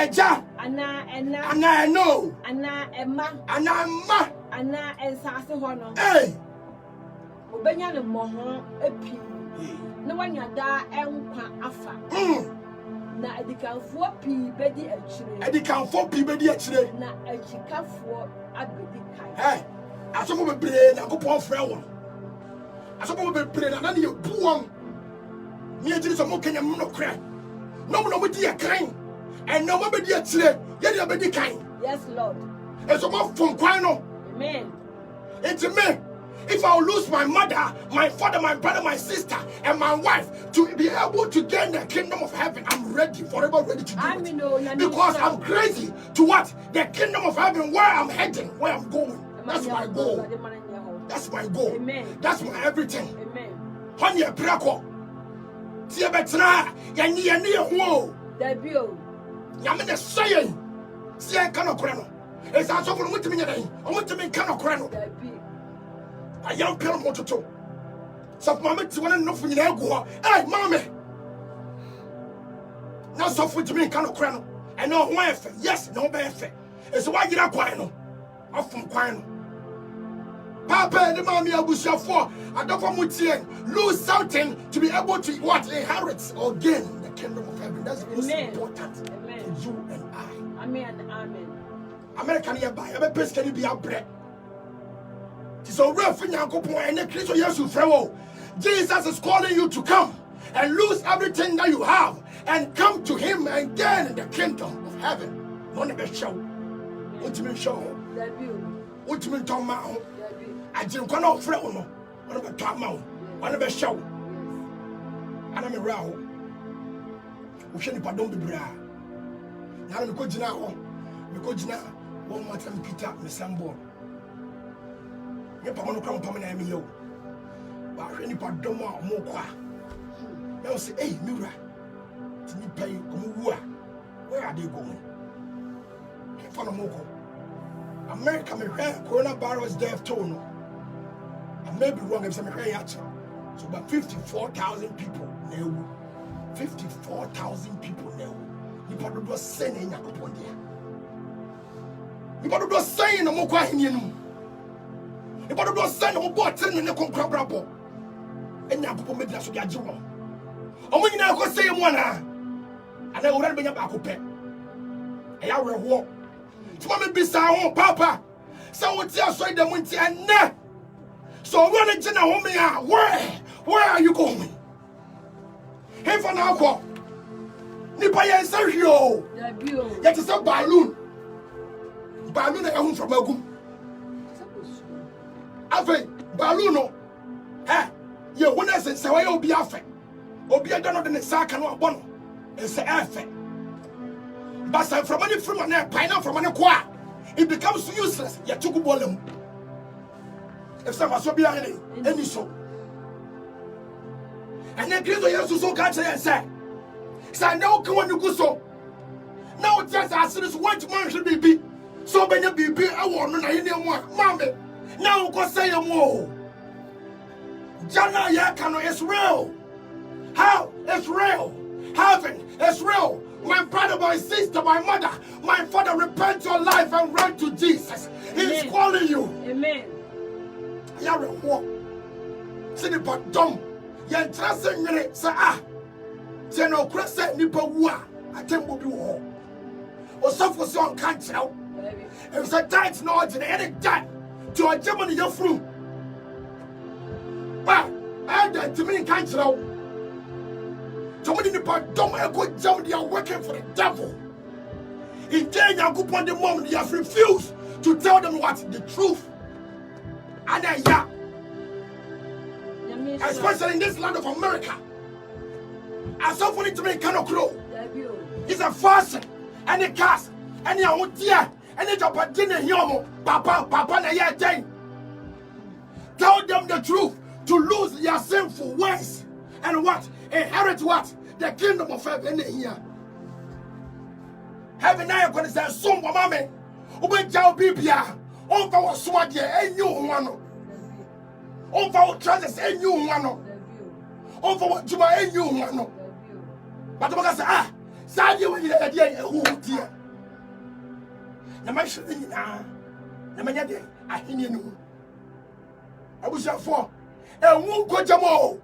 eno. Ana emma. Ana ensase hono. Hey. Obenya ne moho epi. Na wanya da enkwa afa. Na edikanfo pi bedi achire. Na echikafo abedi kai. Hey. Asomo bebre na kopon frɛ won. Asomo bebre na ye buwon. Ni ejiri so mo kenya mo no kra. No be a kind, and no be a chile, yet a be kind. Yes, Lord. It's a more from Quino. Amen. It's me. If I lose my mother, my father, my brother, my sister, and my wife to be able to gain the kingdom of heaven, I'm ready, forever ready to do it. Because I'm crazy to what? The kingdom of heaven, where I'm heading, where I'm going. That's my goal. That's my goal. Amen. That's my everything. Amen. Honey, Braco. Tia betra yani ho debio nyame ne saying sia ka no kore no It's also for what to me. I want to make kind of crown. A young girl want to. So, Mamma, to one enough for you. Hey, Mamma. Now, so for to me kind of crown. And no wife. Yes, no benefit. It's why you're not quiet. Off from quiet. Papa, the mommy, I was your for. I don't want to lose something to be able to what inherit or gain the kingdom of heaven. That's most important to you and I. Amen. Amen. American hereby, every place can be a bread. It's a real thing. And the Christ Jesus Jesus is calling you to come and lose everything that you have and come to Him and gain the kingdom of heaven. One of the show. Ultimate show. Ultimate Tom Mount. I didn't go no friend. One of the Tom Mount. One of the show. And I'm a row. We shouldn't pardon the bra. Now I'm going now. Because now, one more time, Peter, Miss Sambo. You're going to come to me. But any pardon more. Now say, hey, Mira, to me pay, where are they going? Can't follow Moko. America, me hear coronavirus death toll. I may be wrong if I'm here. So, about 54,000 people now. 54,000 people now. You probably do sending a couple there. You probably do saying no more quiet. You probably do sending a boat in the concrete brabo. And now people made us to get you. Oh, when you now go say one, and I already been about to pay. And I will walk. To me be sound, Papa. So what's your side the winter and net? So when it's in a home, where are you going? Hey, for now, go. Nipaya and Sergio. Yet it's a balloon. Balloon at home from Agum. Ave, balloon. Eh, you wouldn't say, so I'll be affe. Or be a donor than a sack and one bono. It's a affe. But from any from an air, pine from an aqua, it becomes useless. You took a volume. If someone so be any so. And then Christ Jesus so catch and say, so now come on, you go so. Now just as this white man should be. So when you be, I want to know anyone, Mammy. Now go say a more. Jana Yakano is real. How? It's real. Heaven is real. My brother, my sister, my mother, my father, repent your life and run to Jesus. He's calling you. Amen. You're a walk. See the bottom. You're trusting me. Say, say no question, Nipa Wa. I think we'll be war. Or suffer so can't tell. If it's a tight knowledge in any time to a German in your fruit. Well, I had to me can't tell. Somebody in the part don't have good job, they are working for the devil. In Kenya, go upon the moment, they have refused to tell them what the truth. And then, especially in this land of America, as someone to make kind of crow. It's a fashion, and a cast, and your own dear, and it's a patina, yomo, papa, na ya jane. Tell them the truth to lose their sinful ways. And what? Inherit what? The kingdom of heaven here. Heaven now going to say, "Some mama, ube jao bibia, on for swadi, and you one, on for trousers, and you one, on for what you are, and you one." But the say, Sadi when you are dear, who dear. The man should be now. The man yet, I hear you. I was your for, and won't go jamo.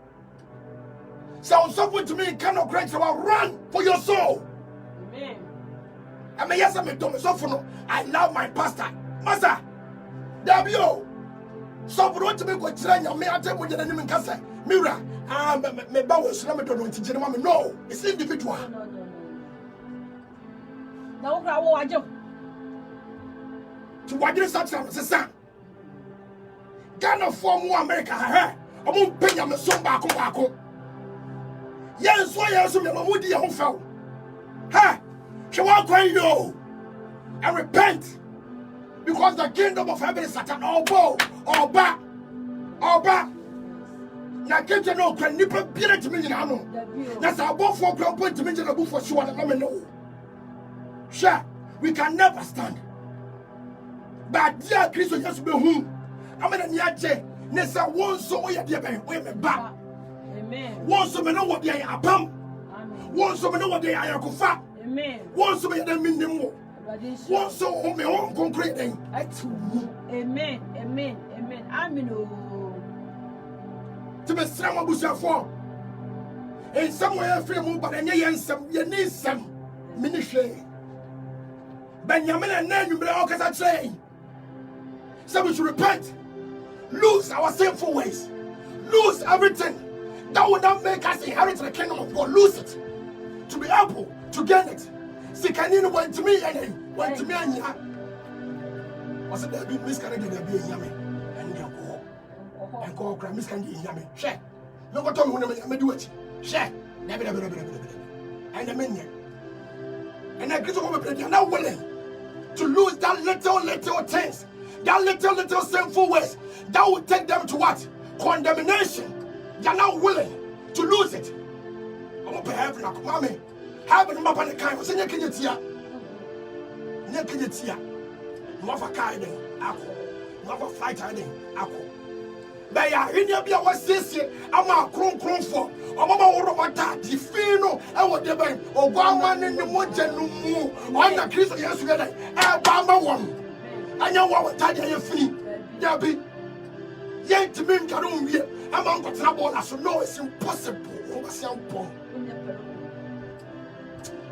So someone to me cannot grant you a run for your soul. Amen. I mean, yes, I love my pastor. Master, W. Someone to me go train you. May I tell you the name in Casa? Mira, me bow slam to Jeremy. No, it's individual. No, I do. To what you such as a son. Ghana form America. I won't pay you some back. Yes, why else am I with your home foul? Ha! She won't cry you and repent because the kingdom of heaven is at an elbow or back. Now, get to know, can nipper be to me? That's our both for point to mention a book for sure. And let me know. Sure, we can never stand. But dear Christ just be whom I'm gonna niache nessa one so we are dear we me ba. Amen. One so me know what they are apam. Amen. One so me know what they are kufa. Amen. One so me them mean them. One so me on concrete them. Amen. Amen. Amen. Amen. To be some abusa for. In somewhere frame but any some you need some ministry. Benjamin and then you may say. So we should repent. Lose our sinful ways. Lose everything. That would not make us inherit the kingdom of God. Lose it. To be able to gain it. See, can you went to me and went to me and ya? Was it there be miscarriage there be a yummy? And you go. And go cry miscarriage yummy. Share. No one told me when I do it. Share. And the minion. And I get over it. You're not willing to lose that little things. That little sinful ways. That will take them to what? Condemnation. You're not willing to lose it. I'm going to have like mommy. Have them up on the kind of senior Kenyatia. Near Kenyatia. Mother Kaiden, Apple. Mother Fighter, Apple. They are in your beer was this year. I'm a crown for. I'm about the Fino. I would never. Or one man in the Mountain. On the Christian yesterday. Bamba one. I know what time you're free. Yabi. Yet to me, Karum, I'm on the trouble. I should know it's impossible.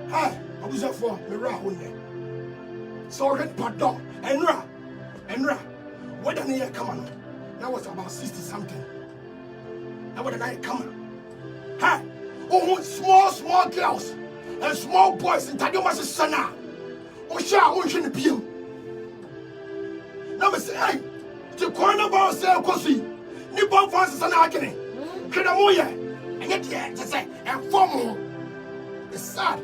Hi, I was up for Mira. Sorry, pardon. Enra. What an year come on. That was about 60 something. Now what an year come on. Hi. Oh, small girls and small boys in Tadoma's Sana. Oh, shall shouldn't be you. Now, say, hey, the corner bar say, Cosi, Nippon Francis and Agony, Kedamoya, and yet, to say, and formal. It's sad.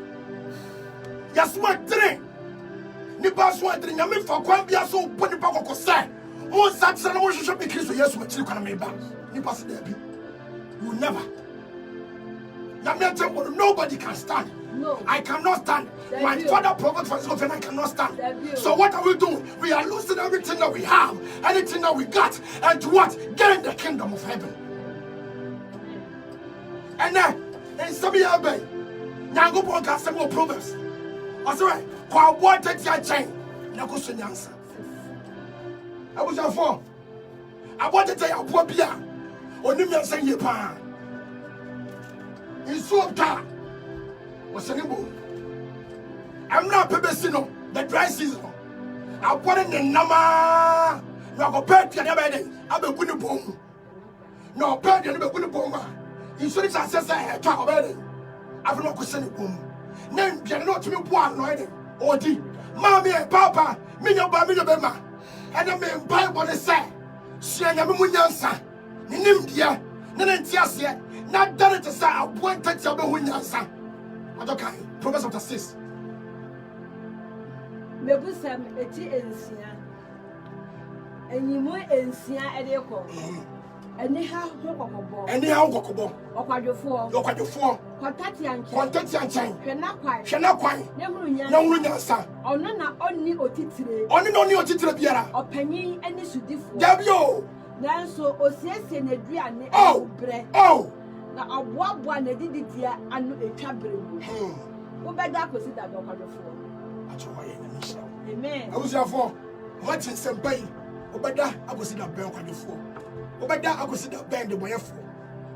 Yes, my drink. Nippon Swanton, I mean, for Quambia, so put the Paco say, oh, such an emotion should be kissed with yes, what you can make back. Nippon Debbie. You never. Nobody can stand. No. I cannot stand. My father prophet for himself and I cannot stand. So what are we doing? We are losing everything that we have, anything that we got, and to what? Gain the kingdom of heaven. And then, in some years, now go on some more Proverbs. I'm sorry, what water your chain? Now go to answer. I was a four. I want to tell you, poor Pia, or Nimia saying your pan. In so time. I'm not Pebesino, the dry season. I put in the Nama. No, go pet the other day. I'll be good boom. No, pet the other good boom. You should have said, I talk about it. I've not questioned boom. Name not to me one night. Or D. Mammy and Papa, Mino Bamino Bema. And I mean, Bible is said. She and Yamunyansa. Nimbia, Nantiasia, not done it to say, I wanted to be Winyansa. Okay, Proverbs chapter 6. Mebusam eti ensia. Enyimu ensia edeko. Eni ha hokokobo. Eni ha hokokobo. Okwadofo. Kontati anchen. Hwena kwan. Na hunu nyansa. Ono na onni otitire. Oni no ni otitire biara. Opanyin eni sudifo. Dabio. Nanso osiesie na duane ebre. Oh. Na aboaboa na dididia anu etwa bremu. Wo beda akosi da dokwadofo. Achowaye na misha. Amen. Abusafo, what in sempai? Obeda akosi da ben kwadofo. Obeda akosi da ben de boyefo.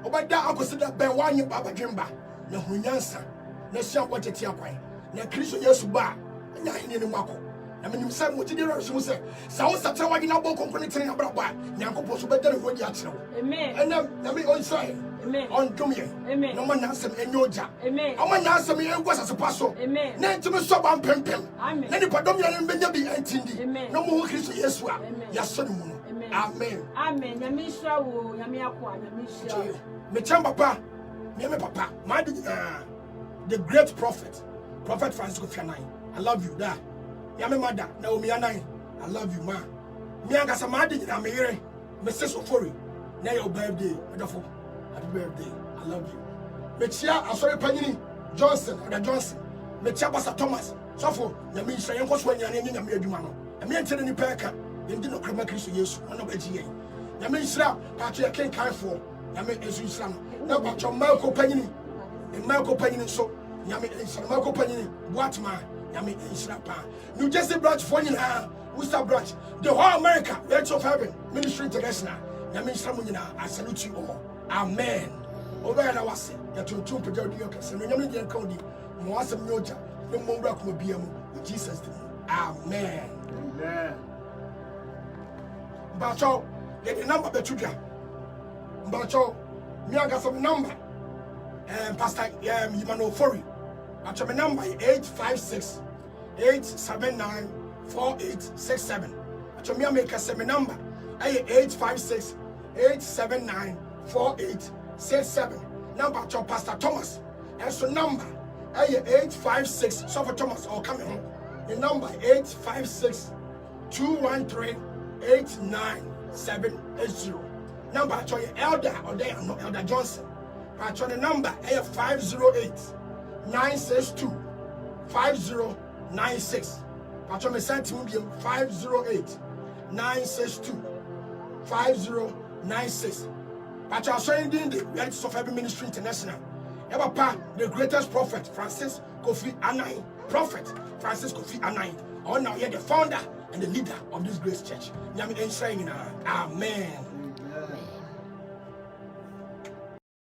Obeda akosi da ben wanye baba dwemba. Na hunyansa. Na sia kwatete akwan. Na Kristo Yesu ba. Anya hene ne mwako. Na menim say mo tidi ro so say sa wo satra wagi na bo konkoni tene na bra ba. Nyankopɔ so bedare ho di akere wo. Amen. Na me on say. Amen. On dumye. Amen. No man ansem enyoja. Amen. O man ansem engwa sasepaso. Amen. Na ntimi so ba mpempem. Amen. Na ni padom ya mbenya bi antindi. Amen. No mo Kristo Yesu a. Ya so ne mu no. Amen. Amen. Nyame hira wo, nyame akwa, nyame hira. Me chamba papa. Me papa. My the great prophet Francis Kofianai. I love you da. Nyame mother Naomi Anai. I love you ma. Me angasa ma de na me yere. Me sis ofori. Na your birthday. Wonderful. Happy birthday. I love you. Mechia asori panyini Johnson. Mechia Pastor Thomas. So for nyame hira yenko so nyane nyame adwuma no. Me ntene ni peka. yɛndi no krama Kristo Yesu ɔno bɛgye yɛn nyame nhyira paatwe yɛ kenkanfoɔ nyame nso nhyira no na paatwe Marco panyini nso nyame nhyira Marco panyini boatma nyame nhyira pa New Jersey branch for nyinaa Worcester branch the whole America Church of Heaven Ministry International nyame nhyira mo nyinaa I salute you all amen obɛyɛ na wase yɛtontom pagya wodi yɛkɛsɛ no nyame deɛ nka wodi ma wasɛm nyɛ ogya ne mmɔmmra koma bia mu in Jesus name amen mbacho the number betudia mbacho me ankasa number pastor Yimano Fori acho me number 856 879 4867 acho me make a me number 856 879 4867 number acho Pastor Thomas and so number 856 so for Thomas or coming home the number 856 213 89780 number actually Elder or there no Elder Johnson actually number 508 962 5096 actually sent me 508 962 5096 actually showing the Reality of Heaven Ministry International Papa the greatest prophet Francis Kofi Annan prophet Francis Kofi Annan or now you're the founder and the leader of this great church. Amen.